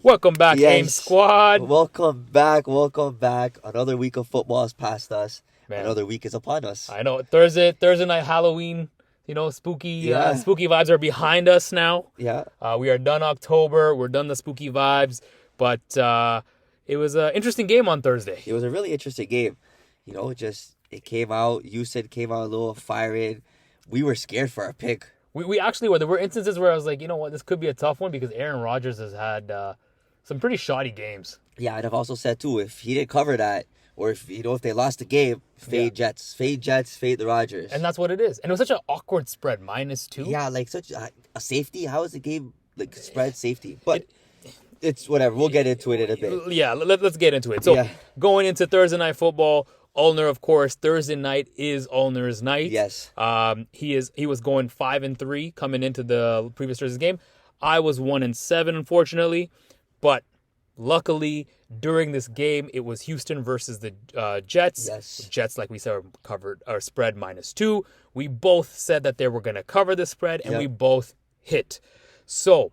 Welcome back, Yes. AIM Squad. Welcome back. Another week of football has passed us. Man. Another week is upon us. I know Thursday night Halloween. Spooky vibes are behind us now. Yeah. We are done October. We're done the spooky vibes. But it was an interesting game on Thursday. It was a really interesting game. It came out. Houston came out a little firing. We were scared for our pick. We actually were. There were instances where I was like, you know what, this could be a tough one because Aaron Rodgers has had some pretty shoddy games. Yeah, and I've also said too, if he didn't cover that, or if they lost the game, fade Jets, fade the Rodgers. And that's what it is. And it was such an awkward spread, -2. Yeah, like such a safety. How is the game spread safety? But it's whatever. We'll get into it in a bit. Yeah, let's get into it. So going into Thursday night football, Ulner, of course, Thursday night is Ulner's night. Yes. He was going 5-3 coming into the previous Thursday's game. I was 1-7, unfortunately, but luckily during this game it was Houston versus the Jets. Yes. The Jets, like we said, covered our spread -2. We both said that they were going to cover the spread, and we both hit. So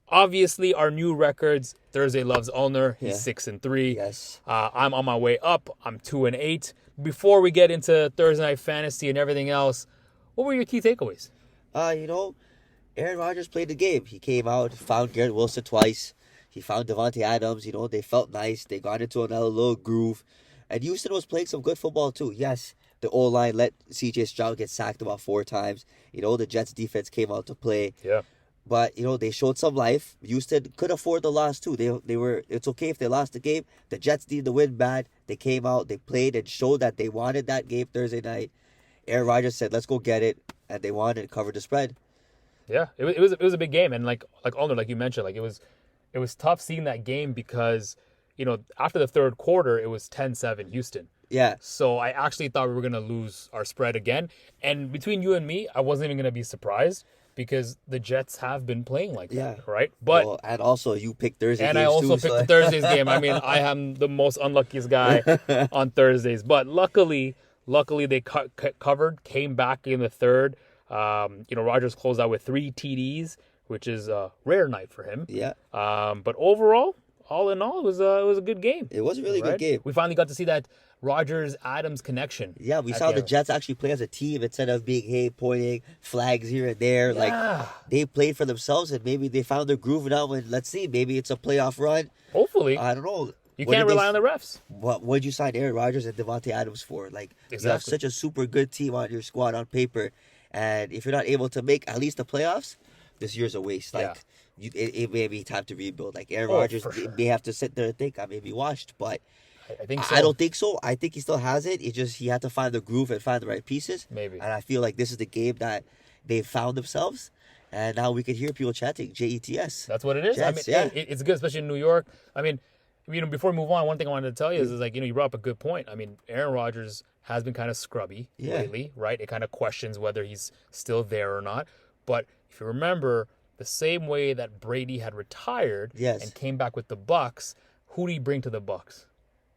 obviously, our new records. Thursday loves Ulner. He's 6-3. Yes. I'm on my way up. I'm 2-8. Before we get into Thursday night fantasy and everything else, what were your key takeaways? Aaron Rodgers played the game. He came out, found Garrett Wilson twice. He found Davante Adams. They felt nice. They got into another little groove. And Houston was playing some good football too. Yes, the O-line let C.J. Stroud get sacked about 4 times. The Jets defense came out to play. Yeah. But, they showed some life. Houston could afford the loss, too. It's okay if they lost the game. The Jets need to win bad. They came out, they played, and showed that they wanted that game Thursday night. Aaron Rodgers said, let's go get it. And they wanted to cover the spread. Yeah, it was a big game. And like Ulner, like you mentioned, it was tough seeing that game because, after the third quarter, it was 10-7 Houston. Yeah. So I actually thought we were going to lose our spread again. And between you and me, I wasn't even going to be surprised, because the Jets have been playing like that, right? But and also you picked Thursday. And I also picked the Thursday's game. I mean, I am the most unluckiest guy on Thursdays. But luckily they covered, came back in the third. Rodgers closed out with 3 TDs, which is a rare night for him. Yeah. But overall, all in all, it was a good game. It was a really good game. We finally got to see that Rodgers-Adams connection. Yeah, we saw the Jets actually play as a team instead of being, pointing flags here and there. Yeah. Like, they played for themselves, and maybe they found their groove now. And let's see, maybe it's a playoff run. Hopefully. I don't know. You can't rely on the refs. What would you sign Aaron Rodgers and Davante Adams for? Like, You have such a super good team on your squad on paper, and if you're not able to make at least the playoffs, this year's a waste. Like, it may be time to rebuild. Like, Aaron Rodgers may have to sit there and think, I may be washed, but I think so. I don't think so. I think he still has it. It's just he had to find the groove and find the right pieces. Maybe. And I feel like this is the game that they found themselves. And now we can hear people chanting Jets. That's what it is. Jets, it's good, especially in New York. I mean, before we move on, one thing I wanted to tell you is you brought up a good point. I mean, Aaron Rodgers has been kind of scrubby lately, right? It kind of questions whether he's still there or not. But if you remember, the same way that Brady had retired and came back with the Bucks, who did he bring to the Bucks?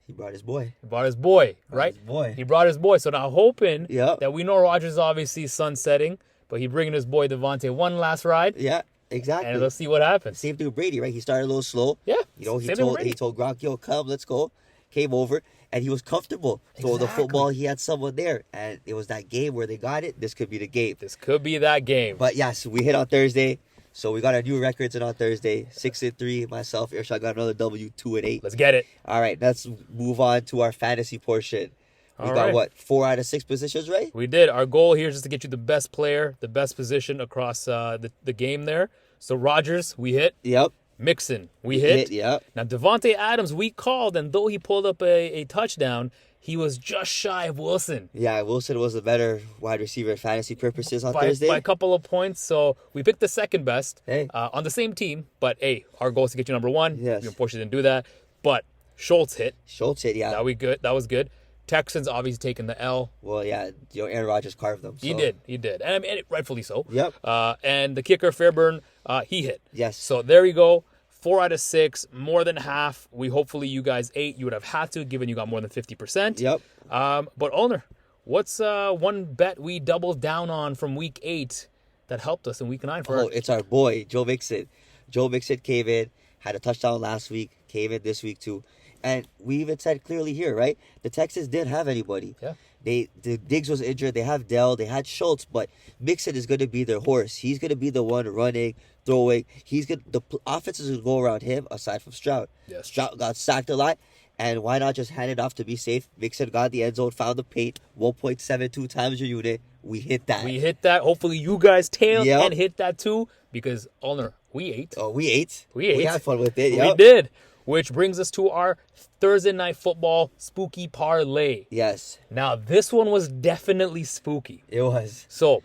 He brought his boy. He brought his boy, right? He brought his boy. So now hoping that we know Rodgers obviously sunsetting, but he bringing his boy Davante one last ride. Yeah, exactly. And let's see what happens. Same thing with Brady, right? He started a little slow. Yeah. He told Gronk, yo, come, let's go. Came over, and he was comfortable. So the football, he had someone there. And it was that game where they got it. This could be the game. This could be that game. But yes, we hit on Thursday. So we got our new records in on Thursday. 6-3. Myself, Irshad got another W, 2-8. Let's get it. All right, let's move on to our fantasy portion. We got 4 out of 6 positions, right? We did. Our goal here is just to get you the best player, the best position across the game there. So Rodgers, we hit. Yep. Mixon, we hit. Yep. Now Davante Adams, we called, and though he pulled up a touchdown, he was just shy of Wilson. Yeah, Wilson was a better wide receiver at fantasy purposes on Thursday. By a couple of points. So we picked the second best on the same team. But, hey, our goal is to get you number 1. Yes. We unfortunately didn't do that. But Schultz hit. Yeah. That was good. Texans obviously taking the L. Well, yeah, Aaron Rodgers carved them. So. He did. And rightfully so. Yep. And the kicker, Fairburn, he hit. Yes. So there you go. 4 out of 6, more than half. Hopefully you guys ate. You would have had to, given you got more than 50%. Yep. But Ulner, what's one bet we doubled down on from week 8 that helped us in week 9 for it's our boy, Joe Mixon. Joe Mixon came in. Had a touchdown last week. Came in this week too. And we even said clearly here, right? The Texans didn't have anybody. Yeah. The Diggs was injured. They have Dell. They had Schultz, but Mixon is going to be their horse. He's going to be the one running, throwing. The offense is going to go around him aside from Stroud. Yes. Stroud got sacked a lot, and why not just hand it off to be safe? Mixon got the end zone, found the paint, 1.72 times your unit. We hit that. Hopefully you guys tailed Yep. and hit that too, because Ulner, we ate. Oh, we ate. We ate. We had fun with it. We Yep. did. Which brings us to our Thursday night football spooky parlay. Yes. Now, this one was definitely spooky. It was. So,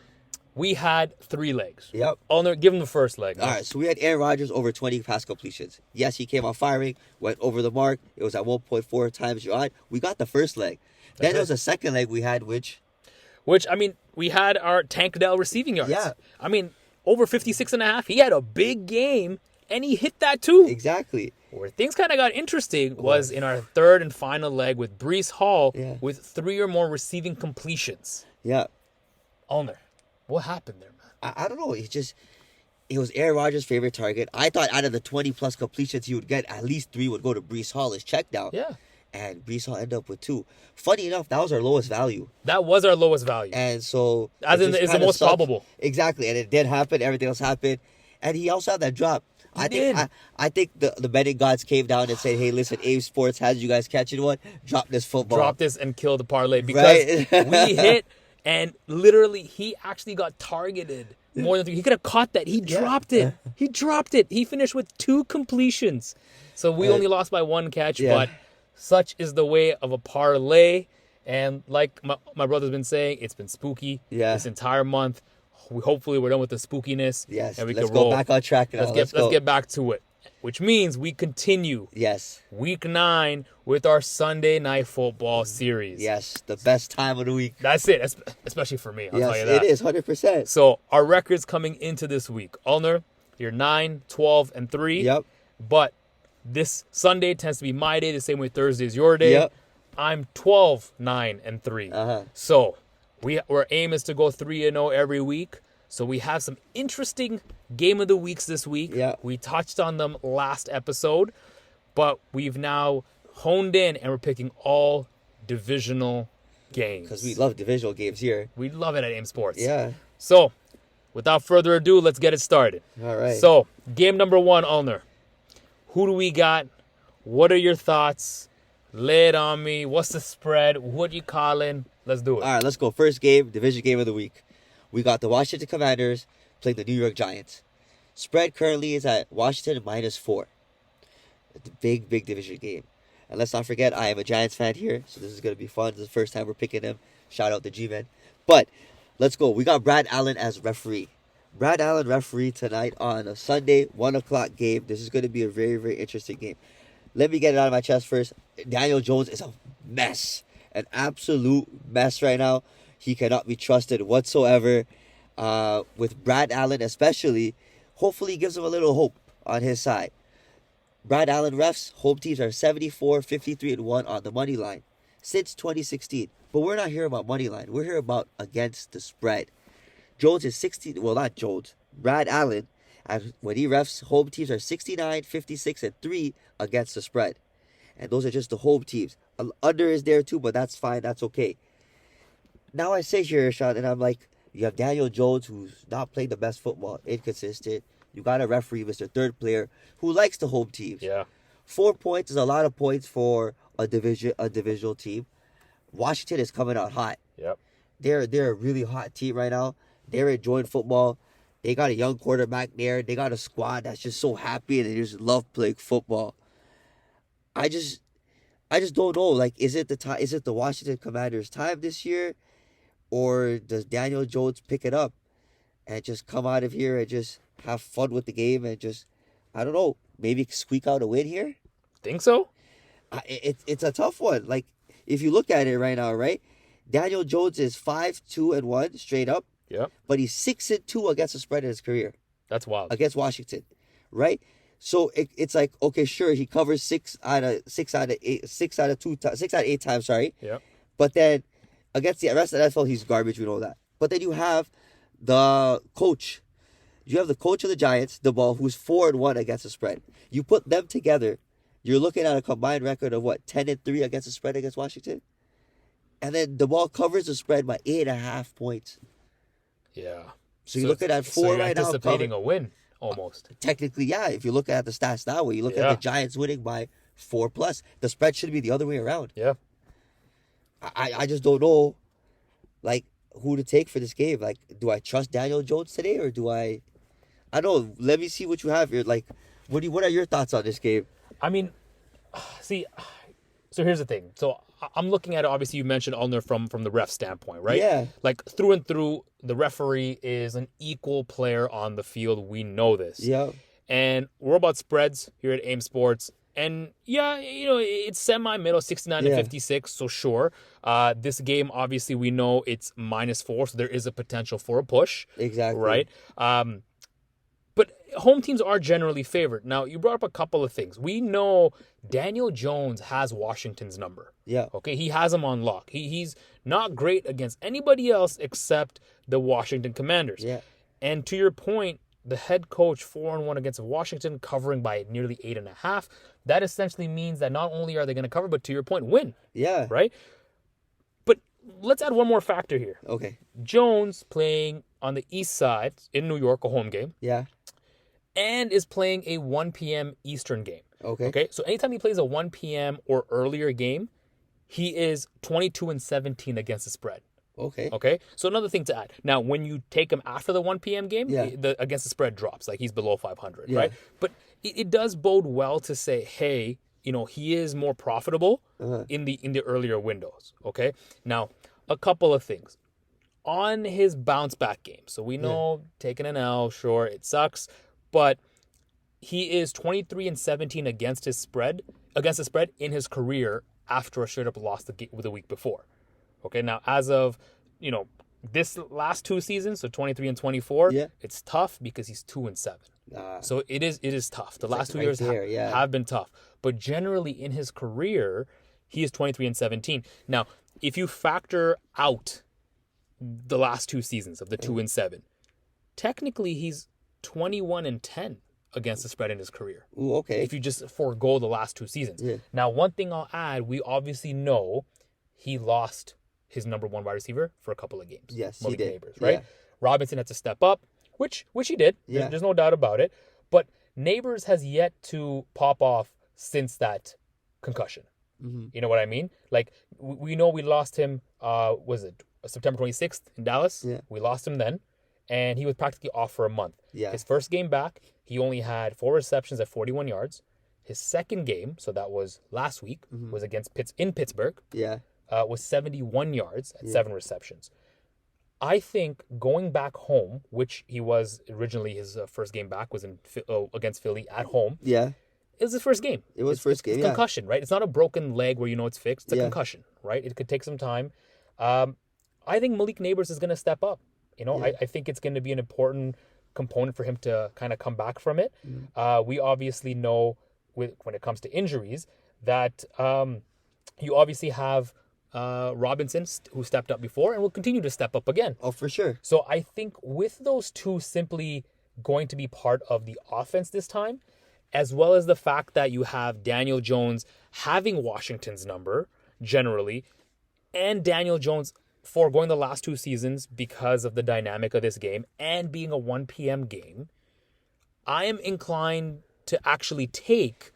we had 3 legs. Yep. Ulner, give him the first leg. All right, so we had Aaron Rodgers over 20 pass completions. Yes, he came out firing, went over the mark. It was at 1.4 times your odd. We got the first leg. Then there was a second leg we had, which, I mean, we had our Tank Dell receiving yards. Yeah. I mean, over 56.5. He had a big game, and he hit that too. exactly. Where things kind of got interesting was in our third and final leg with Brees Hall with 3 or more receiving completions. Yeah. Ulner, what happened there, man? I don't know. It was Aaron Rodgers' favorite target. I thought out of the 20-plus completions he would get, at least 3 would go to Brees Hall as check down. Yeah. And Brees Hall ended up with 2. Funny enough, that was our lowest value. That was our lowest value. And so... As in, it's the most probable. Exactly. And it did happen. Everything else happened. And he also had that drop. I think the betting gods came down and said, hey, listen, Abe Sports has you guys catching one. Drop this football. Drop this and kill the parlay. Because we hit, and literally, he actually got targeted more than 3. He could have caught that. He dropped it. He dropped it. He finished with 2 completions. So we only lost by 1 catch, but such is the way of a parlay. And like my brother's been saying, it's been spooky this entire month. Hopefully we're done with the spookiness. Yes, and we let's can go roll. back on track now. Let's get back to it. Which means we continue. Yes. Week 9 with our Sunday night football series. Yes, the best time of the week. That's it, especially for me. I'll tell you Yes, that. it is, 100%. So our records coming into this week. Ulner, you're 9, 12, and 3. Yep. But this Sunday tends to be my day, the same way Thursday is your day. Yep. I'm 12, 9, and 3. So our aim is to go 3-0 every week. So we have some interesting game of the weeks this week. Yeah. We touched on them last episode, but we've now honed in and we're picking all divisional games. Because we love divisional games here. We love it at AIM Sports. Yeah. So, without further ado, let's get it started. All right. So, game number 1, Ulner. Who do we got? What are your thoughts? Lay it on me. What's the spread? What you calling? Let's do it. All right, let's go. First game, division game of the week. We got the Washington Commanders playing the New York Giants. Spread currently is at Washington -4. It's a big, big division game. And let's not forget, I am a Giants fan here, so this is going to be fun. This is the first time we're picking them. Shout out to G-Men. But let's go. We got Brad Allen as referee. Brad Allen referee tonight on a Sunday, 1 o'clock game. This is going to be a very, very interesting game. Let me get it out of my chest first. Daniel Jones is a mess. An absolute mess right now. He cannot be trusted whatsoever. With Brad Allen especially, hopefully gives him a little hope on his side. Brad Allen refs, home teams are 74, 53, and 1 on the money line since 2016. But we're not here about money line. We're here about against the spread. Jones is 60. Well, not Jones. Brad Allen, and when he refs, home teams are 69, 56, and 3 against the spread. And those are just the home teams. Under is there too, but that's fine. That's okay. Now I sit here, Sean, and I'm like, you have Daniel Jones, who's not playing the best football, inconsistent. You got a referee, Mr. Third Player, who likes the home teams. Yeah. 4 points is a lot of points for a divisional team. Washington is coming out hot. Yep. They're a really hot team right now. They're enjoying football. They got a young quarterback there. They got a squad that's just so happy and they just love playing football. I just don't know. Like, is it the Washington Commanders' time this year, or does Daniel Jones pick it up and just come out of here and just have fun with the game and just, I don't know, maybe squeak out a win here? Think so? It's a tough one. Like, if you look at it right now, right? Daniel Jones is 5-2-1 straight up. Yep. But he's 6-2 against the spread in his career. That's wild. Against Washington, right? So it's like, okay, sure, he covers 6 out of 8 times, sorry. Yep. But then against the rest of the NFL, he's garbage. We know that. But then you have the coach, You have the coach of the Giants, the ball, who's 4-1 against the spread. You put them together, you're looking at a combined record of 10-3 against the spread against Washington, and then the ball covers the spread by 8.5 points. Yeah. So you're looking at 4 right now. Anticipating a win almost. Technically, yeah. If you look at the stats now, where you look at the Giants winning by 4+, the spread should be the other way around. Yeah. I just don't know, like, who to take for this game. Like, do I trust Daniel Jones today, or do I don't know. Let me see what you have here. Like, what are your thoughts on this game? I mean, see, so here's the thing. So I'm looking at it, obviously you mentioned Ulner from the ref standpoint, right? Yeah. Like, through and through, the referee is an equal player on the field. We know this. Yeah. And we're about spreads here at AIM Sports. And yeah, it's semi-middle, 69 to 56, so sure. This game, obviously, we know it's -4, so there is a potential for a push. Exactly. Right? But home teams are generally favored. Now, you brought up a couple of things. We know Daniel Jones has Washington's number. Yeah. Okay, he has him on lock. He's not great against anybody else except the Washington Commanders. Yeah. And to your point, the head coach 4-1 against Washington, covering by nearly 8.5. That essentially means that not only are they going to cover, but to your point, win. Yeah. Right? But let's add one more factor here. Okay. Jones playing on the east side in New York, a home game. Yeah. And is playing a 1 p.m. Eastern game. Okay. So anytime he plays a 1 p.m. or earlier game, he is 22-17 against the spread. Okay. So another thing to add. Now, when you take him after the 1 p.m. game, against the spread drops. Like, he's below 500, right? But it does bode well to say, hey, he is more profitable in the earlier windows. Okay. Now, a couple of things. On his bounce back game. So we know taking an L, sure, it sucks. But he is 23-17 against the spread in his career after a straight up loss the week before. Okay, now as of, this last 2 seasons, so 23 and 24, it's tough because he's 2-7. So it is tough. The last 2 years have been tough. But generally in his career, he is 23-17. Now, if you factor out the last 2 seasons of the 2-7, technically he's 21-10 against the spread in his career. Ooh, okay. If you just forego the last 2 seasons. Yeah. Now, one thing I'll add, we obviously know he lost his number 1 wide receiver for a couple of games. Yes, Malik he did. Neighbors, right? Yeah. Robinson had to step up, which he did. Yeah. There's no doubt about it. But Neighbors has yet to pop off since that concussion. Mm-hmm. You know what I mean? Like, we know we lost him, was it September 26th in Dallas? Yeah. We lost him then. And he was practically off for a month. Yeah. His first game back, he only had 4 receptions at 41 yards. His second game, so that was last week, was against Pittsburgh. Yeah. Was 71 yards at 7 receptions. I think going back home, which he was originally, his first game back was against Philly at home. Yeah. It was his first game. It was first game, It's concussion, right? It's not a broken leg where it's fixed. It's a concussion, right? It could take some time. I think Malik Neighbors is going to step up. I think it's going to be an important component for him to kind of come back from it. We obviously know when it comes to injuries that you obviously have Robinson, who stepped up before and will continue to step up again. Oh, for sure. So I think with those two simply going to be part of the offense this time, as well as the fact that you have Daniel Jones having Washington's number generally, and Daniel Jones foregoing the last 2 seasons because of the dynamic of this game and being a 1 p.m. game, I am inclined to actually take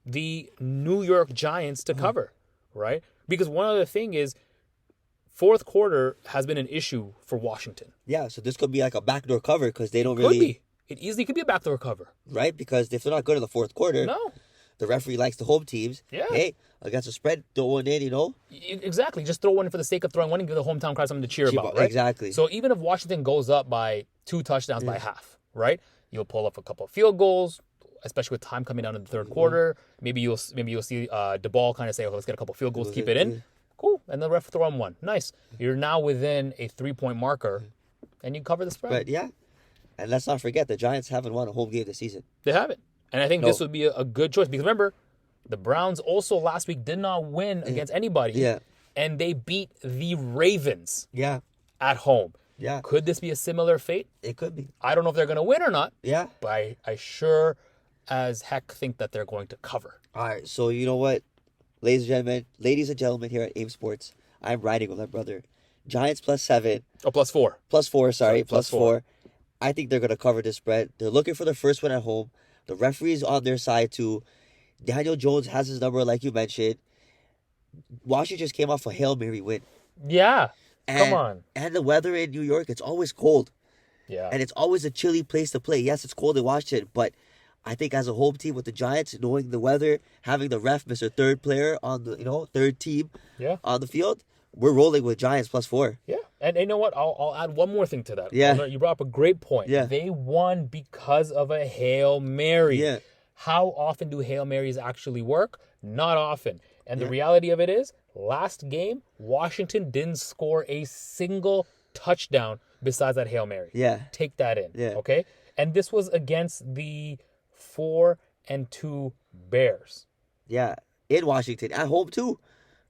the New York Giants to cover, right? Because one other thing is, fourth quarter has been an issue for Washington. Yeah, so this could be like a backdoor cover because they don't really... Could be. It easily could be a backdoor cover. Right? Because if they're not good in the fourth quarter... No. The referee likes the home teams. Yeah. Hey, against a spread, throw one in, Exactly. Just throw one in for the sake of throwing one and give the hometown crowd something to cheer about, right? Exactly. So even if Washington goes up by 2 touchdowns by half, right? You'll pull up a couple of field goals, especially with time coming down in the third quarter. Maybe you'll see DeBall kind of say, let's get a couple field goals, keep it in. Cool. And the ref throw on one. Nice. You're now within a 3-point marker, and you cover the spread. But yeah. And let's not forget, the Giants haven't won a home game this season. They haven't. And I think this would be a good choice. Because remember, the Browns also last week did not win against anybody. Yeah. And they beat the Ravens at home. Yeah. Could this be a similar fate? It could be. I don't know if they're going to win or not. Yeah. But I sure as heck think that they're going to cover. All right. So you know what, ladies and gentlemen here at AIM Sports, I'm riding with my brother. Giants +7. Oh, +4. +4, sorry. Plus +4. I think they're going to cover this spread. They're looking for the first one at home. The referee's on their side too. Daniel Jones has his number, like you mentioned. Washington just came off a Hail Mary win. Yeah. Come on. And the weather in New York, it's always cold. Yeah. And it's always a chilly place to play. Yes, it's cold in Washington, but I think as a home team with the Giants, knowing the weather, having the ref, Mr. Third player on the, third team on the field, we're rolling with Giants +4. Yeah. And you know what? I'll add one more thing to that. Yeah. You brought up a great point. Yeah. They won because of a Hail Mary. Yeah. How often do Hail Marys actually work? Not often. And the reality of it is, last game, Washington didn't score a single touchdown besides that Hail Mary. Yeah. Take that in. Yeah. Okay? And this was against the 4-2 Bears. Yeah. In Washington. At home, too.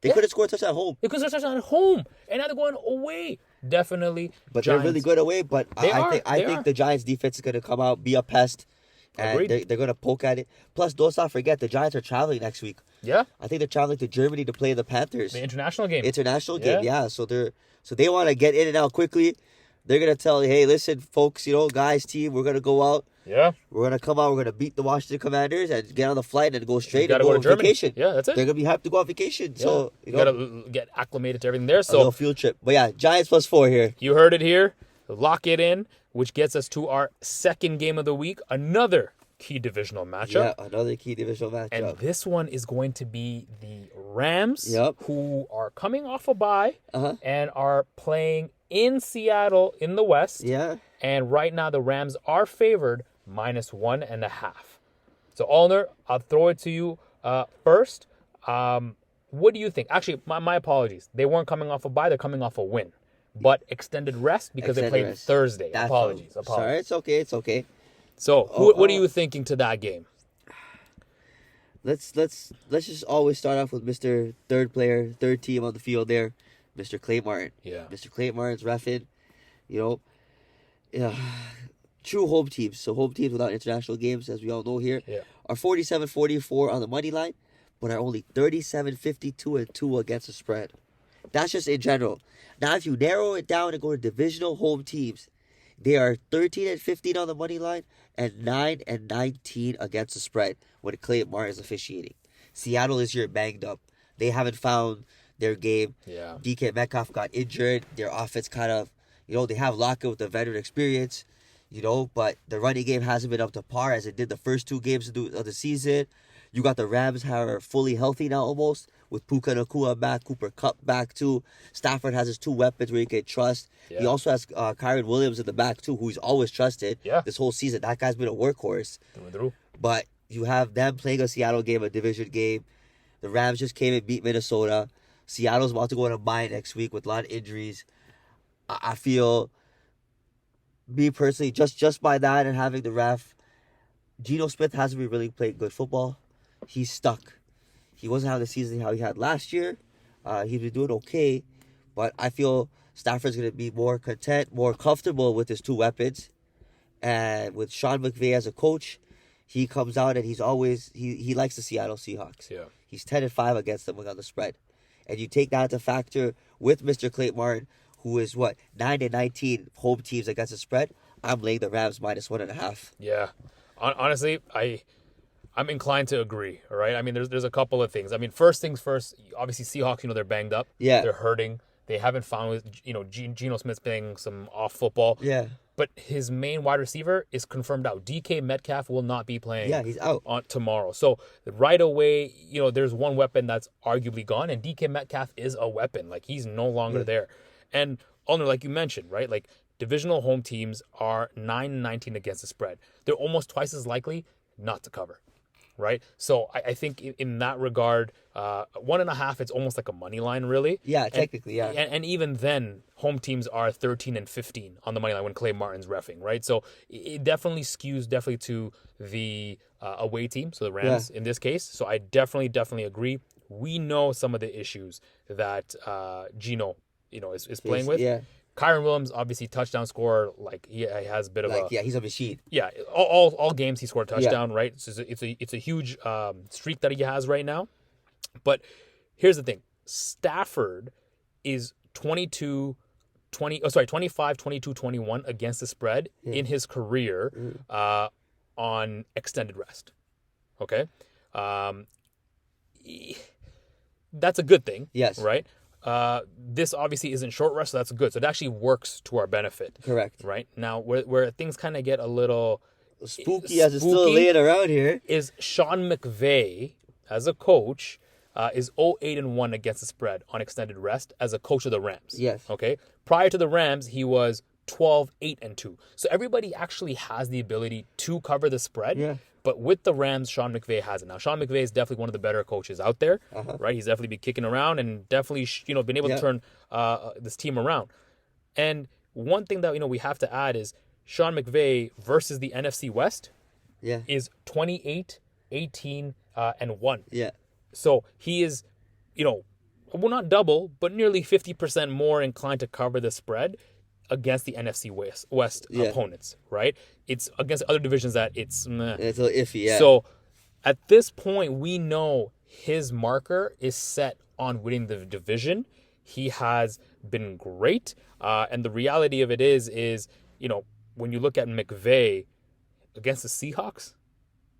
They could have scored a touchdown at home. Because they're touchdown at home. And now they're going away. Definitely. But Giants. they're really good away. But I think the Giants defense is going to come out, be a pest. And they're going to poke at it. Plus, don't not forget, the Giants are traveling next week. Yeah. I think they're traveling to Germany to play the Panthers. The international game. Yeah. So they want to get in and out quickly. They're going to tell, hey, listen, folks, guys, team, we're going to go out. Yeah. We're going to come out. We're going to beat the Washington Commanders and get on the flight and go straight and go go to on Germany. vacation. Yeah, that's it. They're going to have to go on vacation. Yeah. So, you got to get acclimated to everything there. a So little field trip. But yeah, Giants +4 here. You heard it here. Lock it in, which gets us to our second game of the week. Another key divisional matchup. Yeah, another key divisional matchup. And this one is going to be the Rams, Yep. who are coming off a bye Uh-huh. and are playing in Seattle in the West. Yeah. And right now the Rams are favored -1.5. So, Allner, I'll throw it to you first. What do you think? Actually, my apologies. They weren't coming off a bye. They're coming off a win. But extended rest because they played Thursday. That's Apologies. Sorry, it's okay. So, what are you thinking to that game? Let's just always start off with Mr. Third team on the field there, Mr. Clay Martin. Yeah. Mr. Clay Martin's reffing, true home teams. So home teams without international games, as we all know here, are 47-44 on the money line, but are only 37-52-2 against the spread. That's just in general. Now, if you narrow it down and go to divisional home teams, they are 13-15 on the money line and 9-19 against the spread when Clay Martin is officiating. Seattle is here banged up. They haven't found their game. Yeah. DK Metcalf got injured. Their offense kind of, they have Lockett with the veteran experience, but the running game hasn't been up to par as it did the first two games of the season. You got the Rams who are fully healthy now almost, with Puka Nacua back, Cooper Kupp back too. Stafford has his two weapons where he can trust. Yeah. He also has Kyron Williams in the back too, who he's always trusted this whole season. That guy's been a workhorse. Through. But you have them playing a Seattle game, a division game. The Rams just came and beat Minnesota. Seattle's about to go on a bye next week with a lot of injuries. I feel, me personally, just by that and having the ref, Geno Smith hasn't really played good football. He's stuck. He wasn't having the season how he had last year. He's been doing okay, but I feel Stafford's going to be more content, more comfortable with his two weapons. And with Sean McVay as a coach, he comes out and he's always, he likes the Seattle Seahawks. Yeah. He's 10-5 against them on the spread. And you take that into factor with Mr. Clay Martin, who is 9-19 home teams against the spread. I'm laying the Rams -1.5. Yeah. Honestly, I'm inclined to agree, all right? I mean, there's a couple of things. I mean, first things first, obviously Seahawks, they're banged up. Yeah. They're hurting. They haven't found, Geno Smith's playing some off football. Yeah. But his main wide receiver is confirmed out. DK Metcalf will not be playing. Yeah, he's out on tomorrow. So right away, there's one weapon that's arguably gone, and DK Metcalf is a weapon. Like, he's no longer there. And, Ulner, like you mentioned, right? Like, divisional home teams are 9-19 against the spread. They're almost twice as likely not to cover. Right, so I think in that regard, 1.5, it's almost like a money line, really. Yeah, technically, yeah. And even then, home teams are 13-15 on the money line when Clay Martin's reffing, right? So it definitely skews to the away team, so the Rams in this case. So I definitely agree. We know some of the issues that Geno, is playing with. Yeah. Kyron Williams, obviously touchdown scorer. Like he has a bit of he's a machine. Yeah, all games he scored a touchdown, right? So it's a huge streak that he has right now. But here's the thing: Stafford is 25, 22, 21 against the spread in his career on extended rest. Okay, that's a good thing. Yes. Right. This obviously isn't short rest, so that's good. So it actually works to our benefit. Correct. Right now, where things kind of get a little spooky as it's still laying around here is Sean McVay as a coach. Is 0-8-1 against the spread on extended rest as a coach of the Rams. Yes. Okay. Prior to the Rams, he was 12-8-2. So everybody actually has the ability to cover the spread. Yeah. But with the Rams, Sean McVay has it. Now, Sean McVay is definitely one of the better coaches out there, right? He's definitely been kicking around and definitely, been able to turn this team around. And one thing that, we have to add is Sean McVay versus the NFC West is 28-18-1. Yeah. So he is, well, not double, but nearly 50% more inclined to cover the spread against the NFC West opponents, right? It's against other divisions that it's meh. It's a little iffy, yeah. So at this point, we know his marker is set on winning the division. He has been great. And the reality of it is, when you look at McVay against the Seahawks,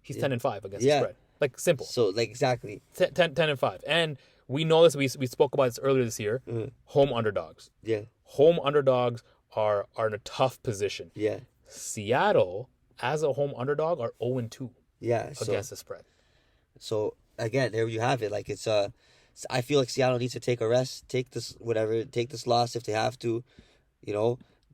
he's 10-5 against the spread. Like, simple. So, exactly. 10-5. And we know this. We spoke about this earlier this year. Mm-hmm. Home underdogs. Yeah. Home underdogs are in a tough position. Yeah. Seattle, as a home underdog, are 0-2 against the spread. So, again, there you have it. Like, it's I feel like Seattle needs to take a rest, take this loss if they have to,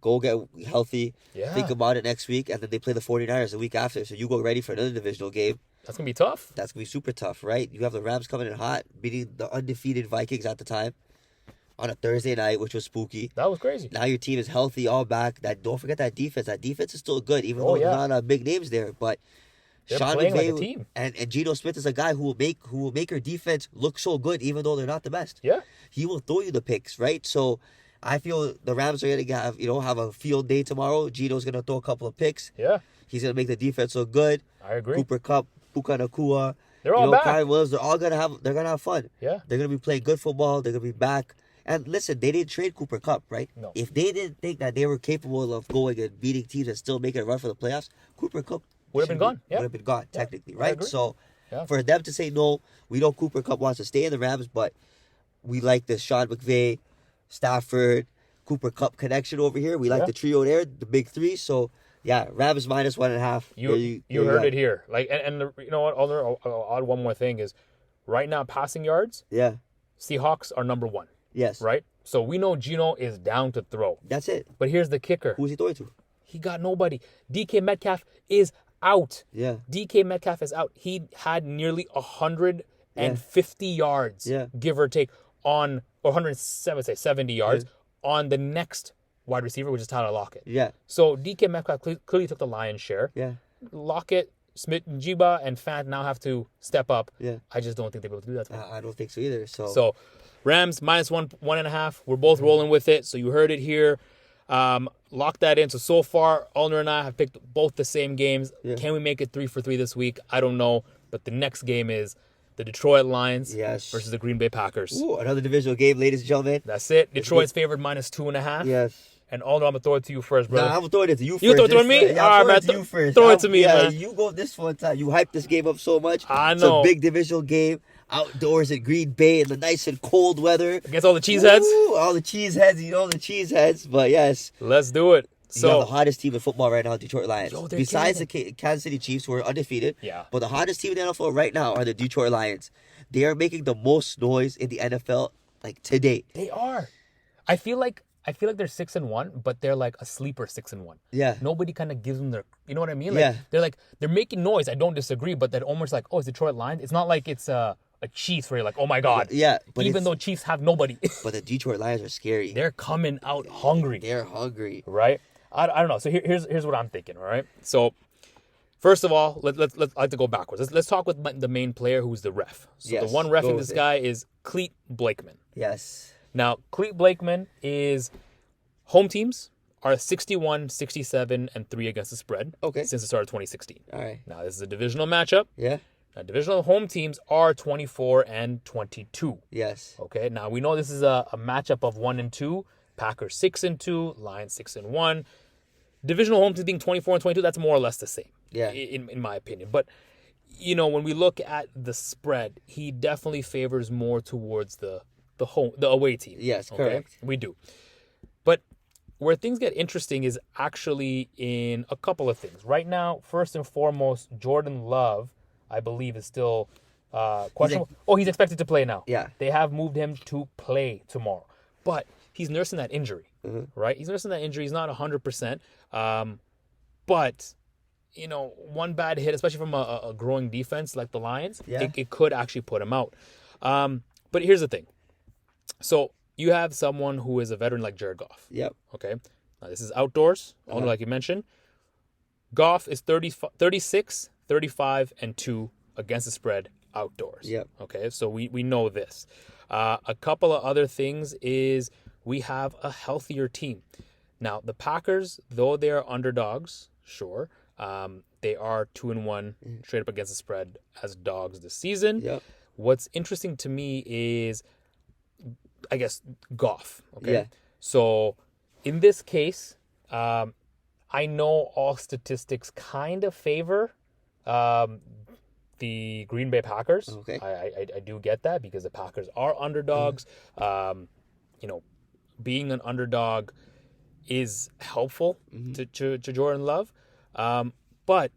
go get healthy, think about it next week, and then they play the 49ers the week after. So you go ready for another divisional game. That's going to be tough. That's going to be super tough, right? You have the Rams coming in hot, beating the undefeated Vikings at the time on a Thursday night, which was spooky. That was crazy. Now your team is healthy, all back. Don't forget that defense. That defense is still good, even though there's not big names there. But they're Sean playing McVay like a team. and Geno Smith is a guy who will make your defense look so good, even though they're not the best. Yeah. He will throw you the picks, right? So I feel the Rams are going to have a field day tomorrow. Geno's going to throw a couple of picks. Yeah. He's going to make the defense look good. I agree. Cooper Kupp, Puka Nacua. They're all back. Kyron Williams, they're gonna have fun. Yeah. They're gonna be playing good football. They're gonna be back. And listen, they didn't trade Cooper Kupp, right? No. If they didn't think that they were capable of going and beating teams and still making a run for the playoffs, Cooper Kupp would have been gone. Would have been gone, technically, I right? agree. So for them to say no, we know Cooper Kupp wants to stay in the Rams, but we like the Sean McVay, Stafford, Cooper Kupp connection over here. We like the trio there, the big three. So yeah, Rams minus 1.5. You heard it here. Like, and you know what? I'll add one more thing is, right now passing yards. Yeah. Seahawks are number 1. Yes. Right. So we know Geno is down to throw. That's it. But here's the kicker. Who's he throwing to? He got nobody. DK Metcalf is out. Yeah. DK Metcalf is out. He had nearly 150 yards, give or take, or 170 yards on the next wide receiver, which is Tyler Lockett. Yeah. So DK Metcalf clearly took the lion's share. Yeah. Lockett, Smith-Njigba, and Fant now have to step up. Yeah. I just don't think they'll be able to do that tomorrow. I don't think so either. So Rams minus 1.5. We're both rolling with it. So you heard it here. Lock that in. So far, Ulner and I have picked both the same games. Yeah. Can we make it 3 for 3 this week? I don't know. But the next game is the Detroit Lions versus the Green Bay Packers. Ooh, another divisional game, ladies and gentlemen. That's it. Detroit's favored minus 2.5. Yes. And Ulner, I'm going to throw it to you first, brother. Nah, I'm throwing it to you first. You throw it to me? Yeah, all right, man. To you first. Throw it to me, man. You go this one time. You hyped this game up so much. I know. It's a big divisional game. Outdoors in Green Bay in the nice and cold weather. Against all the cheeseheads? All the cheeseheads. The cheeseheads. But yes. Let's do it. So, you have the hottest team in football right now, Detroit Lions. Besides the Kansas City Chiefs, who are undefeated. Yeah. But the hottest team in the NFL right now are the Detroit Lions. They are making the most noise in the NFL today. They are. I feel like they're 6-1, but they're like a sleeper 6-1. Yeah. Nobody kind of gives them their, you know what I mean? They're making noise. I don't disagree, but they're almost like, oh, it's Detroit Lions. It's not like it's a Chiefs where you're like, oh my God. Yeah. But even though Chiefs have nobody. But the Detroit Lions are scary. They're coming out hungry. They're hungry. Right? I don't know. So here's what I'm thinking, all right? So first of all, let's like to go backwards. Let's talk with the main player who's the ref. So the one reffing this guy is Clete Blakeman. Yes. Now, Clete Blakeman is Home teams are 61, 67, and 3 against the spread since the start of 2016. All right. Now, this is a divisional matchup. Yeah. Now, divisional home teams are 24 and 22. Yes. Okay. Now, we know this is a matchup of 1 and 2. Packers 6 and 2. Lions 6 and 1. Divisional home teams being 24 and 22, that's more or less the same. Yeah. In my opinion. But, when we look at the spread, he definitely favors more towards the away team. Yes, correct. We do. But where things get interesting is actually in a couple of things. Right now, first and foremost, Jordan Love, I believe, is still questionable. He's expected to play now. Yeah. They have moved him to play tomorrow. But he's nursing that injury, right? He's nursing that injury. He's not 100%. But, one bad hit, especially from a growing defense like the Lions, it could actually put him out. But here's the thing. So you have someone who is a veteran like Jared Goff. Yep. Okay. Now this is outdoors, only like you mentioned. Goff is 36, 35, and 2 against the spread outdoors. Yep. Okay. So we know this. A couple of other things is we have a healthier team. Now the Packers, though they are underdogs, sure, they are 2-1 straight up against the spread as dogs this season. Yep. What's interesting to me is, I guess, Goff. Okay. Yeah. So in this case, I know all statistics kind of favor the Green Bay Packers. Okay. I do get that because the Packers are underdogs. Being an underdog is helpful to Jordan Love. But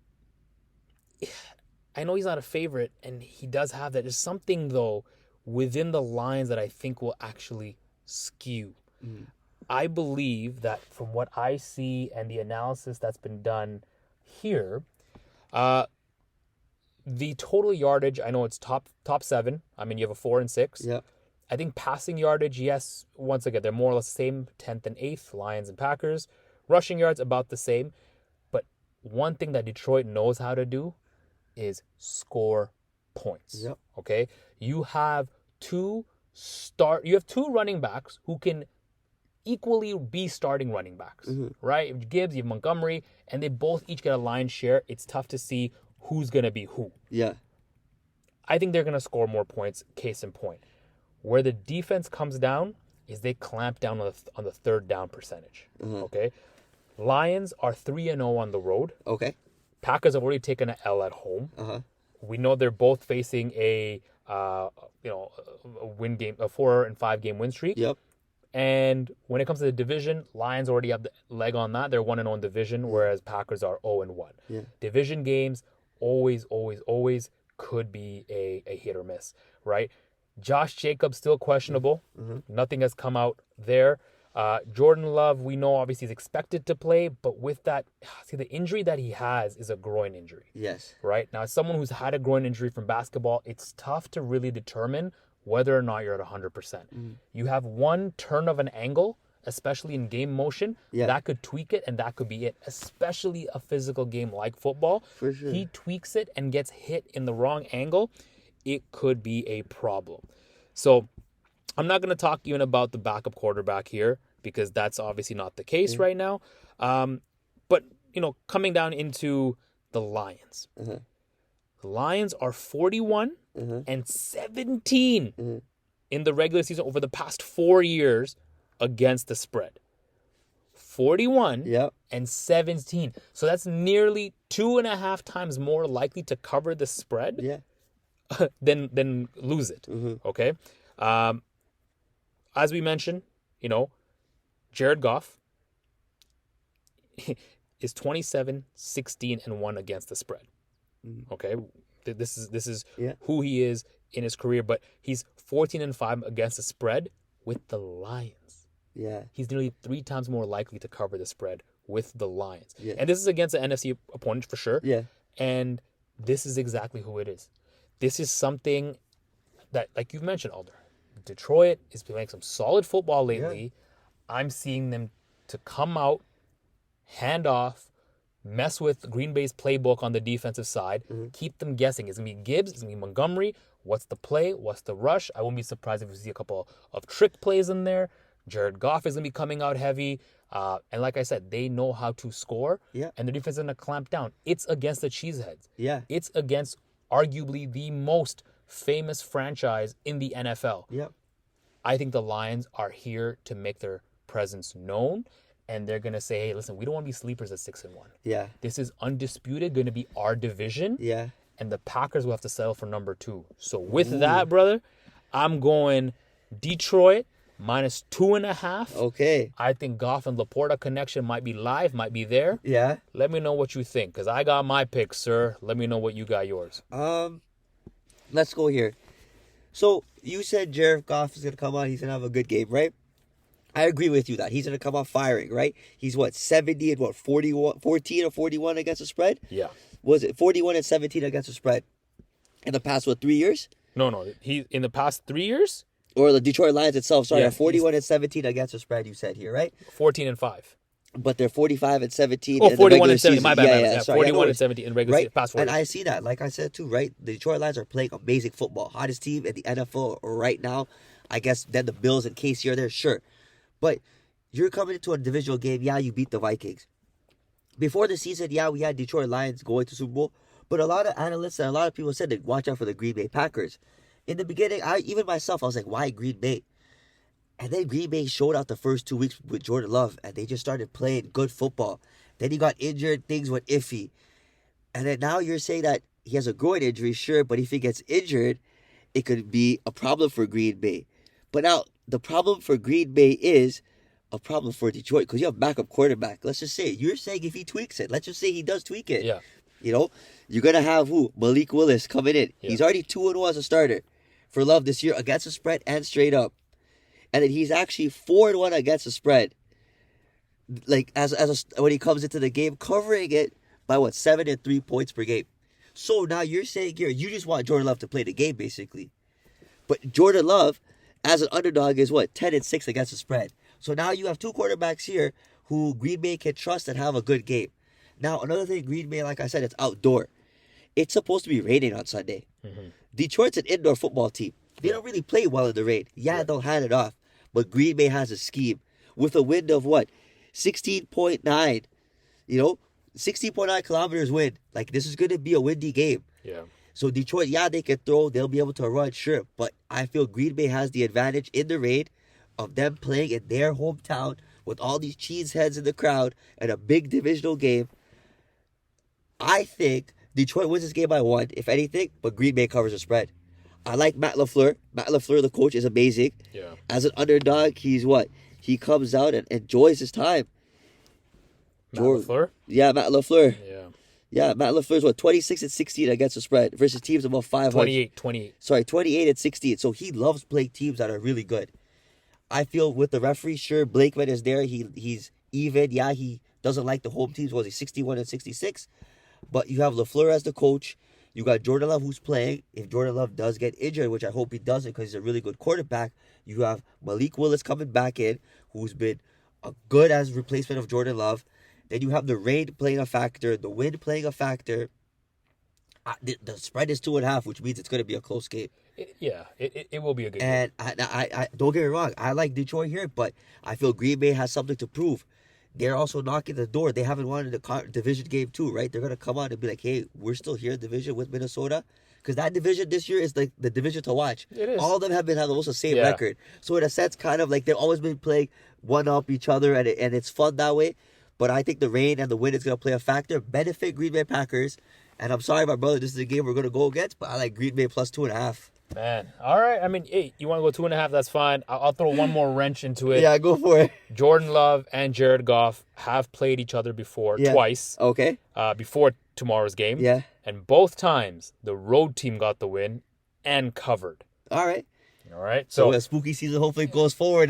I know he's not a favorite, and he does have that. There's something, though, within the lines that I think will actually skew. I believe that from what I see and the analysis that's been done here, the total yardage, I know it's top 7. I mean, you have a 4 and 6. Yep. I think passing yardage, yes, once again, they're more or less the same, 10th and 8th, Lions and Packers. Rushing yards, about the same. But one thing that Detroit knows how to do is score points. Yep. Okay? You have two running backs who can equally be starting running backs, right? Gibbs, you have Montgomery, and they both each get a lion's share. It's tough to see who's going to be who. Yeah. I think they're going to score more points, case in point. Where the defense comes down is they clamp down on the third down percentage, okay? Lions are 3-0 on the road. Okay. Packers have already taken an L at home. We know they're both facing a win game, a 4 and 5 game win streak. Yep. And when it comes to the division, Lions already have the leg on that. They're 1-0 in division, whereas Packers are 0-1. Yeah. Division games always could be a hit or miss, right? Josh Jacobs still questionable. Nothing has come out there. Jordan Love, we know obviously is expected to play, but with that, the injury that he has is a groin injury. Yes. Right? Now, as someone who's had a groin injury from basketball, it's tough to really determine whether or not you're at 100%. You have one turn of an angle, especially in game motion, that could tweak it, and that could be it, especially a physical game like football. For sure. He tweaks it and gets hit in the wrong angle, it could be a problem. So I'm not going to talk even about the backup quarterback here because that's obviously not the case right now. But, coming down into the Lions. The Lions are 41 and 17 in the regular season over the past 4 years against the spread. 41 and 17. So that's nearly 2.5 times more likely to cover the spread than lose it. Okay? As we mentioned, Jared Goff is 27, 16, and 1 against the spread. Okay? This is who he is in his career, but he's 14 and 5 against the spread with the Lions. Yeah. He's nearly 3 times more likely to cover the spread with the Lions. Yeah. And this is against an NFC opponent for sure. Yeah. And this is exactly who it is. This is something that, like you've mentioned, Alder, Detroit is playing some solid football lately. Yeah. I'm seeing them to come out, hand off, mess with Green Bay's playbook on the defensive side, keep them guessing. It's going to be Gibbs, it's going to be Montgomery. What's the play? What's the rush? I won't be surprised if we see a couple of trick plays in there. Jared Goff is going to be coming out heavy. And like I said, they know how to score. Yeah. And their defense is going to clamp down. It's against the Cheeseheads. Yeah. It's against arguably the most famous franchise in the NFL. Yeah. I think the Lions are here to make their presence known. And they're going to say, hey, listen, we don't want to be sleepers at 6-1. Yeah. This is undisputed, going to be our division. Yeah. And the Packers will have to settle for number 2. So with that, brother, I'm going Detroit minus 2.5. Okay. I think Goff and Laporta connection might be live, might be there. Yeah. Let me know what you think, because I got my pick, sir. Let me know what you got yours. Let's go here. So you said Jared Goff is going to come on. He's going to have a good game, right? I agree with you that he's going to come out firing, right? He's 70 and 41, 14 or 41 against the spread? Yeah. Was it 41 and 17 against the spread in the past, 3 years? No. He in the past 3 years? Or the Detroit Lions itself, sorry, Yeah, 41 and 17 against the spread, you said here, right? 14 and 5. But they're 45 and 17 Oh, in 41 the regular and 17. season. My bad. Yeah, sorry. 41 and 17 in regular season. Past 4 And years. I see that. Like I said, too, right? The Detroit Lions are playing amazing football. Hottest team in the NFL right now. I guess then the Bills and KC are there, sure. But you're coming into a divisional game. Yeah, you beat the Vikings. Before the season, yeah, we had Detroit Lions going to Super Bowl. But a lot of analysts and a lot of people said to watch out for the Green Bay Packers. In the beginning, even myself, I was like, why Green Bay? And then Green Bay showed out the first 2 weeks with Jordan Love, and they just started playing good football. Then he got injured, things went iffy. And then now you're saying that he has a groin injury, sure, but if he gets injured, it could be a problem for Green Bay. But now, the problem for Green Bay is a problem for Detroit, because you have backup quarterback. Let's just say, you're saying if he tweaks it, let's just say he does tweak it. Yeah. You know, you're going to have who? Malik Willis coming in. Yeah. He's already 2-0 as a starter for Love this year against the spread and straight up. And then he's actually 4-1 against the spread. Like when he comes into the game, covering it by 7 and 3 points per game. So now you're saying here you just want Jordan Love to play the game basically, but Jordan Love as an underdog is 10 and 6 against the spread. So now you have 2 quarterbacks here who Green Bay can trust and have a good game. Now another thing, Green Bay, like I said, it's outdoor. It's supposed to be raining on Sunday. Mm-hmm. Detroit's an indoor football team. They don't really play well in the rain. Yeah, they'll hand it off. But Green Bay has a scheme with a wind of 16.9. 16.9 kilometers wind. Like, this is going to be a windy game. Yeah. So Detroit, they can throw. They'll be able to run, sure. But I feel Green Bay has the advantage in the rain of them playing in their hometown with all these cheeseheads in the crowd and a big divisional game. I think Detroit wins this game by 1, if anything, but Green Bay covers the spread. I like Matt LaFleur. Matt LaFleur, the coach, is amazing. Yeah. As an underdog, he's he comes out and enjoys his time. Matt LaFleur? Yeah, Matt LaFleur. Yeah. Yeah, Matt LaFleur's 26 and 16 against the spread versus teams above 500. 28. Sorry, 28 and 16. So he loves playing teams that are really good. I feel with the referee, sure, Blakeman is there. He's even. Yeah, he doesn't like the home teams. Was he 61 and 66? But you have LaFleur as the coach. You got Jordan Love who's playing. If Jordan Love does get injured, which I hope he doesn't because he's a really good quarterback, you have Malik Willis coming back in, who's been a good as replacement of Jordan Love. Then you have the rain playing a factor, the wind playing a factor. The spread is 2.5, which means it's going to be a close game. It will be a good game. And I don't get me wrong, I like Detroit here, but I feel Green Bay has something to prove. They're also knocking the door. They haven't won the division game too, right? They're going to come out and be like, hey, we're still here in division with Minnesota. Because that division this year is like the division to watch. It is. All of them have almost the same record. So in a sense, kind of like they've always been playing one up each other, and it's fun that way. But I think the rain and the wind is going to play a factor, benefit Green Bay Packers. And I'm sorry, my brother, this is a game we're going to go against, but I like Green Bay plus 2.5. Man, all right. I mean, hey, you want to go 2.5? That's fine. I'll throw one more wrench into it. Yeah, go for it. Jordan Love and Jared Goff have played each other before, twice. Okay. Before tomorrow's game. Yeah. And both times, the road team got the win and covered. All right. All right. So a spooky season hopefully goes forward.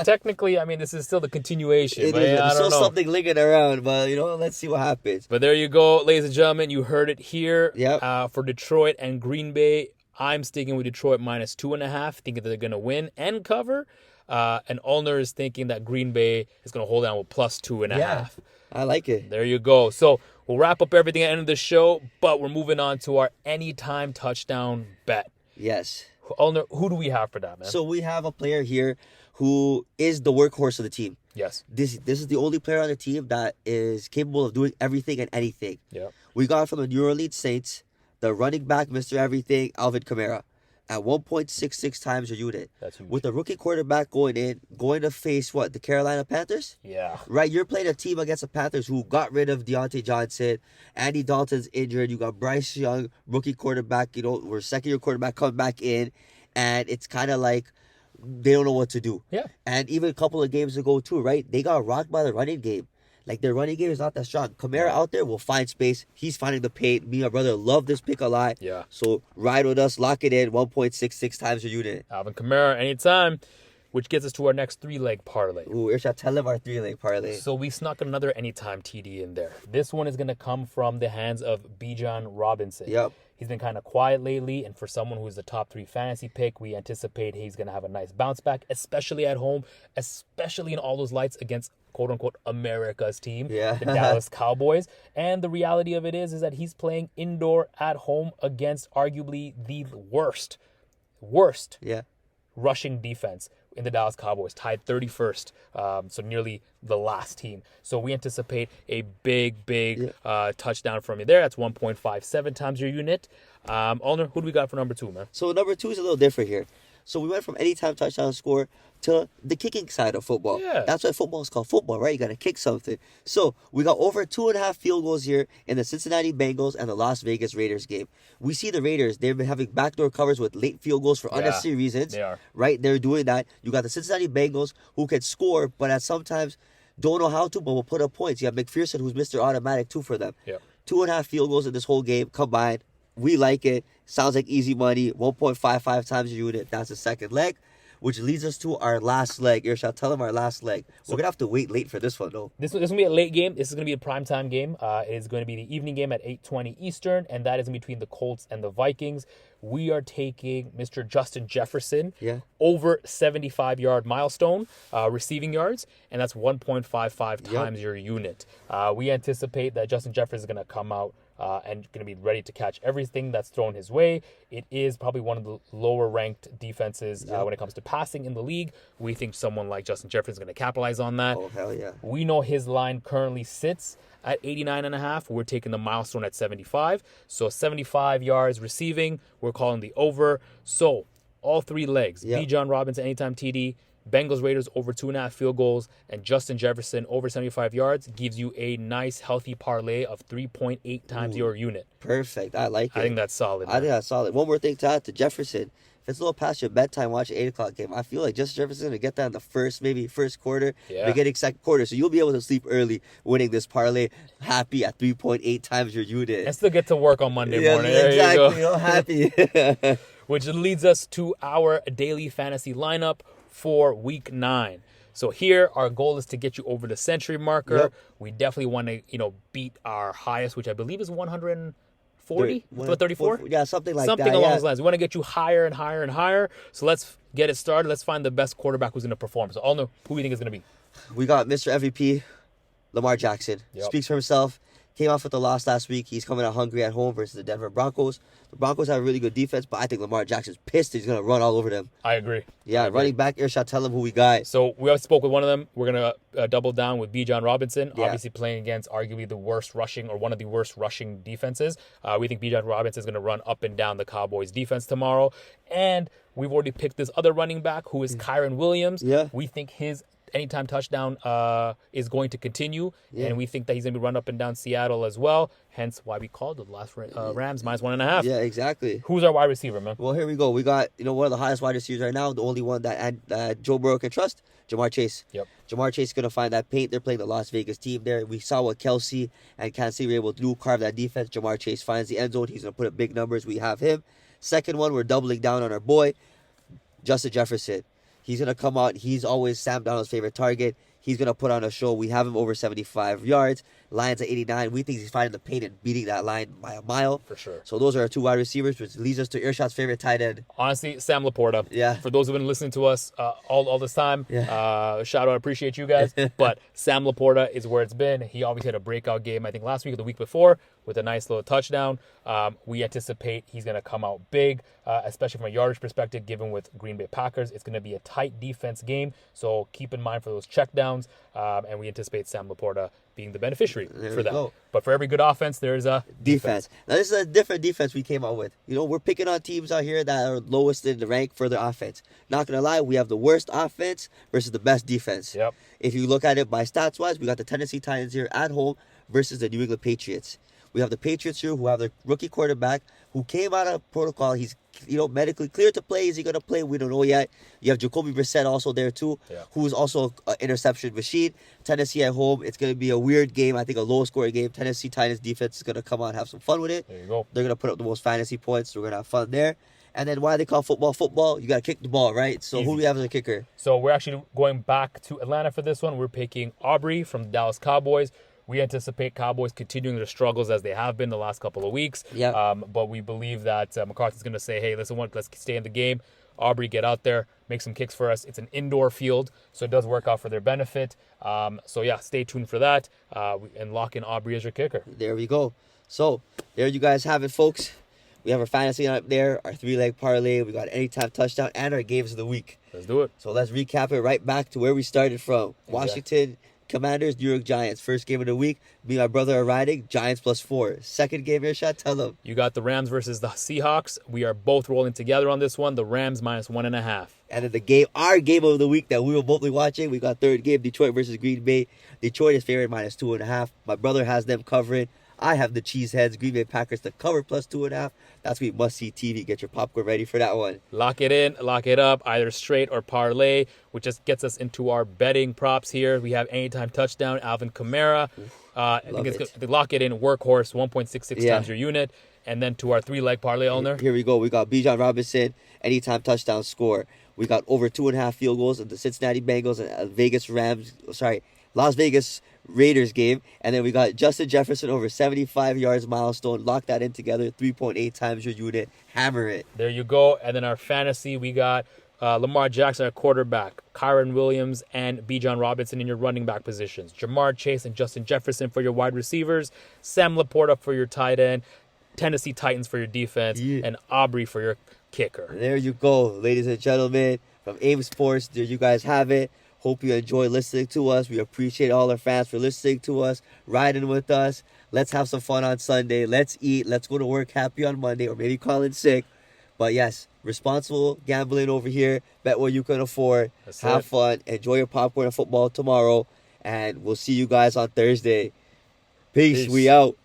Technically, this is still the continuation. It but is. I There's don't still know. something lingering around, but let's see what happens. But there you go, ladies and gentlemen. You heard it here. Yep. For Detroit and Green Bay, I'm sticking with Detroit minus 2.5, thinking that they're going to win and cover. And Ulner is thinking that Green Bay is going to hold down with plus 2.5. Yeah, I like it. There you go. So we'll wrap up everything at the end of the show, but we're moving on to our anytime touchdown bet. Yes. Who do we have for that, man? So we have a player here who is the workhorse of the team. Yes. This is the only player on the team that is capable of doing everything and anything. Yeah. We got from the New Orleans Saints, the running back, Mr. Everything, Alvin Kamara, at 1.66 times your unit. That's huge. With the rookie quarterback going to face what? The Carolina Panthers? Yeah. Right, you're playing a team against the Panthers who got rid of Deontay Johnson. Andy Dalton's injured. You got Bryce Young, rookie quarterback, or second-year quarterback come back in. And it's kind of like they don't know what to do. Yeah. And even a couple of games ago too, right? They got rocked by the running game. Like, their running game is not that strong. Kamara out there will find space. He's finding the paint. Me and my brother love this pick a lot. Yeah. So ride with us. Lock it in. 1.66 times your unit. Alvin Kamara, anytime. Which gets us to our next 3-leg parlay. Ooh, Irshad, tell him our 3-leg parlay. So we snuck another anytime TD in there. This one is going to come from the hands of Bijan Robinson. Yep. He's been kind of quiet lately, and for someone who's the top 3 fantasy pick, we anticipate he's going to have a nice bounce back, especially at home, especially in all those lights against quote-unquote America's team, Yeah. the Dallas Cowboys. And the reality of it is that he's playing indoor at home against arguably the worst Yeah. rushing defense in the Dallas Cowboys, tied 31st, so nearly the last team. So we anticipate a big touchdown from you there. That's 1.57 times your unit. Ulner, who do we got for number 2, man? So number 2 is a little different here. So we went from anytime touchdown score to the kicking side of football. Yeah. That's why football is called football, right? You got to kick something. So we got over 2.5 field goals here in the Cincinnati Bengals and the Las Vegas Raiders game. We see the Raiders, they've been having backdoor covers with late field goals for unnecessary reasons. They are. Right? They're doing that. You got the Cincinnati Bengals who can score, but at sometimes don't know how to, but will put up points. You have McPherson who's Mr. Automatic too for them. Yeah. 2.5 field goals in this whole game combined. We like it. Sounds like easy money. 1.55 times your unit. That's the second leg, which leads us to our last leg. Irshad, tell them our last leg. We're going to have to wait late for this one, though. This is going to be a late game. This is going to be a primetime game. It is going to be the evening game at 8:20 Eastern, and that is in between the Colts and the Vikings. We are taking Mr. Justin Jefferson over 75-yard milestone receiving yards, and that's 1.55 times your unit. We anticipate that Justin Jefferson is going to come out and going to be ready to catch everything that's thrown his way. It is probably one of the lower-ranked defenses when it comes to passing in the league. We think someone like Justin Jefferson is going to capitalize on that. Oh, hell yeah. We know his line currently sits at 89.5. We're taking the milestone at 75. So 75 yards receiving. We're calling the over. So all 3 legs. Bijan Robinson, anytime TD. Bengals Raiders over 2.5 field goals, and Justin Jefferson over 75 yards gives you a nice healthy parlay of 3.8 times your unit. Perfect. I like it. I think that's solid. I think that's solid. One more thing to add to Jefferson. If it's a little past your bedtime, watch an 8 o'clock game. I feel like Justin Jefferson going to get that in the first quarter, beginning second quarter. So you'll be able to sleep early winning this parlay happy at 3.8 times your unit. And still get to work on Monday morning. Exactly. There you go. Happy. Which leads us to our daily fantasy lineup for week 9. So here, our goal is to get you over the century marker. Yep. We definitely want to, beat our highest, which I believe is 140, 34. Yeah, something like something that. along those lines. We want to get you higher and higher and higher. So let's get it started. Let's find the best quarterback who's going to perform. So I'll know who we think is going to be. We got Mr. MVP, Lamar Jackson. Speaks for himself. Came off with the loss last week. He's coming out hungry at home versus the Denver Broncos. The Broncos have a really good defense, but I think Lamar Jackson's pissed. He's going to run all over them. I agree. Yeah, running back, Irshad, tell them who we got. So we already spoke with one of them. We're going to double down with Bijan Robinson, obviously playing against arguably the worst rushing or one of the worst rushing defenses. We think Bijan Robinson is going to run up and down the Cowboys defense tomorrow. And we've already picked this other running back who is Kyron Williams. Yeah. We think his anytime touchdown is going to continue, and we think that he's going to be run up and down Seattle as well, hence why we called the last Rams minus 1.5. Yeah, exactly. Who's our wide receiver, man? Well, here we go. We got one of the highest wide receivers right now, the only one that Joe Burrow can trust, Jamar Chase. Yep. Jamar Chase is going to find that paint. They're playing the Las Vegas team there. We saw what Kelsey and Kansas City were able to do, carve that defense. Jamar Chase finds the end zone. He's going to put up big numbers. We have him. Second one, we're doubling down on our boy, Justin Jefferson. He's going to come out. He's always Sam Darnold's favorite target. He's going to put on a show. We have him over 75 yards. Lions at 89. We think he's finding the paint and beating that line by a mile. For sure. So those are our 2 wide receivers, which leads us to Earshot's favorite tight end. Honestly, Sam Laporta. Yeah. For those who've been listening to us all this time, shout out, appreciate you guys. But Sam Laporta is where it's been. He obviously had a breakout game, I think last week or the week before, with a nice little touchdown. We anticipate he's going to come out big, especially from a yardage perspective, given with Green Bay Packers. It's going to be a tight defense game, so keep in mind for those checkdowns, and we anticipate Sam Laporta being the beneficiary for that. Go. But for every good offense, there's a defense. Now, this is a different defense we came out with. You know, we're picking on teams out here that are lowest in the rank for their offense. Not going to lie, we have the worst offense versus the best defense. Yep. If you look at it by stats-wise, we got the Tennessee Titans here at home versus the New England Patriots. We have the Patriots here who have their rookie quarterback who came out of protocol. He's, medically cleared to play. Is he going to play? We don't know yet. You have Jacoby Brissett also there too, who is also an interception machine. Tennessee at home. It's going to be a weird game. I think a low-scoring game. Tennessee Titans defense is going to come out and have some fun with it. There you go. They're going to put up the most fantasy points. So we're going to have fun there. And then why they call football? You got to kick the ball, right? So who do we have as a kicker? So we're actually going back to Atlanta for this one. We're picking Aubrey from the Dallas Cowboys. We anticipate Cowboys continuing their struggles as they have been the last couple of weeks. But we believe that McCarthy's going to say, hey, listen, let's stay in the game. Aubrey, get out there, make some kicks for us. It's an indoor field, so it does work out for their benefit. Stay tuned for that and lock in Aubrey as your kicker. There we go. So there you guys have it, folks. We have our fantasy up there, our 3-leg parlay. We got anytime touchdown and our games of the week. Let's do it. So let's recap it right back to where we started from. Washington Commanders, New York Giants. First game of the week. Me and my brother are riding. Giants +4. Second game, Earshot, tell them. You got the Rams versus the Seahawks. We are both rolling together on this one. The Rams -1.5. And then our game of the week that we will both be watching, we got third game, Detroit versus Green Bay. Detroit is favored -2.5. My brother has them covering. I have the Cheeseheads, Green Bay Packers to cover +2.5. That's me must-see TV. Get your popcorn ready for that one. Lock it in, lock it up, either straight or parlay, which just gets us into our betting props here. We have anytime touchdown, Alvin Kamara. I think it's good. Lock it in, workhorse, 1.66 times your unit. And then to our 3-leg parlay owner. Here we go. We got Bijan Robinson, anytime touchdown score. We got over 2.5 field goals in the Cincinnati Bengals and Las Vegas Raiders game. And then we got Justin Jefferson over 75 yards milestone. Lock that in together. 3.8 times your unit. Hammer it. There you go. And then our fantasy, we got Lamar Jackson at quarterback, Kyron Williams and Bijan Robinson in your running back positions, Jamar Chase and Justin Jefferson for your wide receivers, Sam Laporta for your tight end, Tennessee Titans for your defense, and Aubrey for your kicker. There you go, ladies and gentlemen, from AIM Sports. There you guys have it. Hope you enjoy listening to us. We appreciate all our fans for listening to us, riding with us. Let's have some fun on Sunday. Let's eat. Let's go to work happy on Monday, or maybe call in sick. But yes, responsible gambling over here. Bet what you can afford. Have fun. Enjoy your popcorn and football tomorrow. And we'll see you guys on Thursday. Peace. We out.